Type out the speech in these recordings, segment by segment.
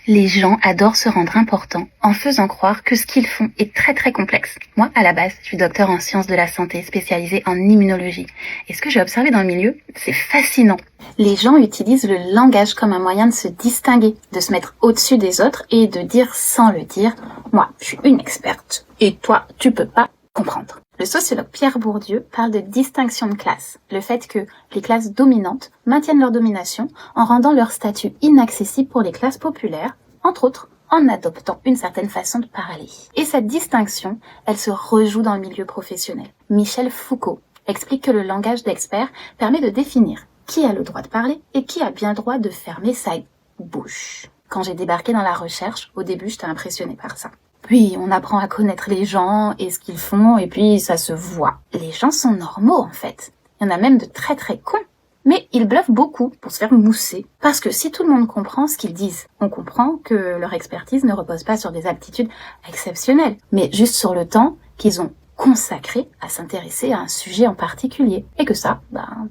Les gens adorent se rendre importants en faisant croire que ce qu'ils font est très très complexe. Moi, à la base, je suis docteur en sciences de la santé spécialisée en immunologie. Et ce que j'ai observé dans le milieu, c'est fascinant. Les gens utilisent le langage comme un moyen de se distinguer, de se mettre au-dessus des autres et de dire sans le dire « moi, je suis une experte et toi, tu peux pas comprendre ». Le sociologue Pierre Bourdieu parle de distinction de classe, le fait que les classes dominantes maintiennent leur domination en rendant leur statut inaccessible pour les classes populaires, entre autres en adoptant une certaine façon de parler. Et cette distinction, elle se rejoue dans le milieu professionnel. Michel Foucault explique que le langage d'expert permet de définir qui a le droit de parler et qui a bien le droit de fermer sa bouche. Quand j'ai débarqué dans la recherche, au début, j'étais impressionnée par ça. Puis, on apprend à connaître les gens et ce qu'ils font, et puis ça se voit. Les gens sont normaux, en fait. Il y en a même de très très cons. Mais ils bluffent beaucoup pour se faire mousser. Parce que si tout le monde comprend ce qu'ils disent, on comprend que leur expertise ne repose pas sur des aptitudes exceptionnelles, mais juste sur le temps qu'ils ont consacré à s'intéresser à un sujet en particulier. Et que ça,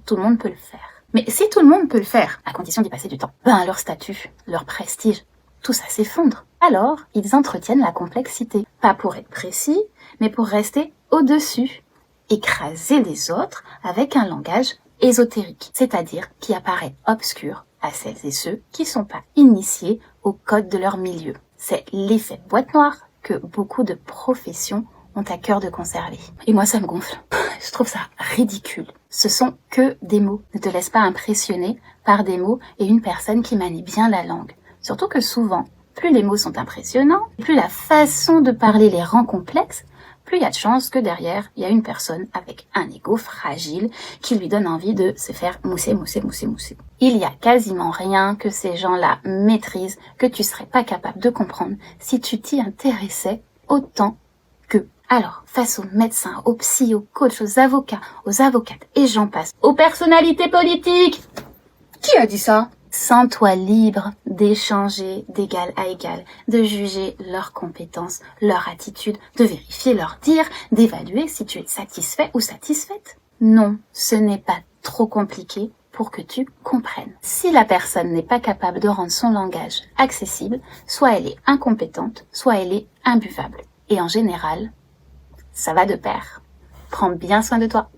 tout le monde peut le faire. Mais si tout le monde peut le faire, à condition d'y passer du temps, leur statut, leur prestige, tout ça s'effondre. Alors, ils entretiennent la complexité. Pas pour être précis, mais pour rester au-dessus. Écraser les autres avec un langage ésotérique, c'est-à-dire qui apparaît obscur à celles et ceux qui sont pas initiés au code de leur milieu. C'est l'effet boîte noire que beaucoup de professions ont à cœur de conserver. Et moi, ça me gonfle. Je trouve ça ridicule. Ce sont que des mots. Ne te laisse pas impressionner par des mots et une personne qui manie bien la langue. Surtout que souvent, plus les mots sont impressionnants, plus la façon de parler les rend complexes, plus il y a de chances que derrière, il y a une personne avec un ego fragile qui lui donne envie de se faire mousser. Il y a quasiment rien que ces gens-là maîtrisent que tu serais pas capable de comprendre si tu t'y intéressais autant qu'eux. Alors, face aux médecins, aux psy, aux coachs, aux avocats, aux avocates, et j'en passe, aux personnalités politiques. Qui a dit ça ? Sens-toi libre d'échanger d'égal à égal, de juger leurs compétences, leur attitude, de vérifier leur dire, d'évaluer si tu es satisfait ou satisfaite. Non, ce n'est pas trop compliqué pour que tu comprennes. Si la personne n'est pas capable de rendre son langage accessible, soit elle est incompétente, soit elle est imbuvable. Et en général, ça va de pair. Prends bien soin de toi.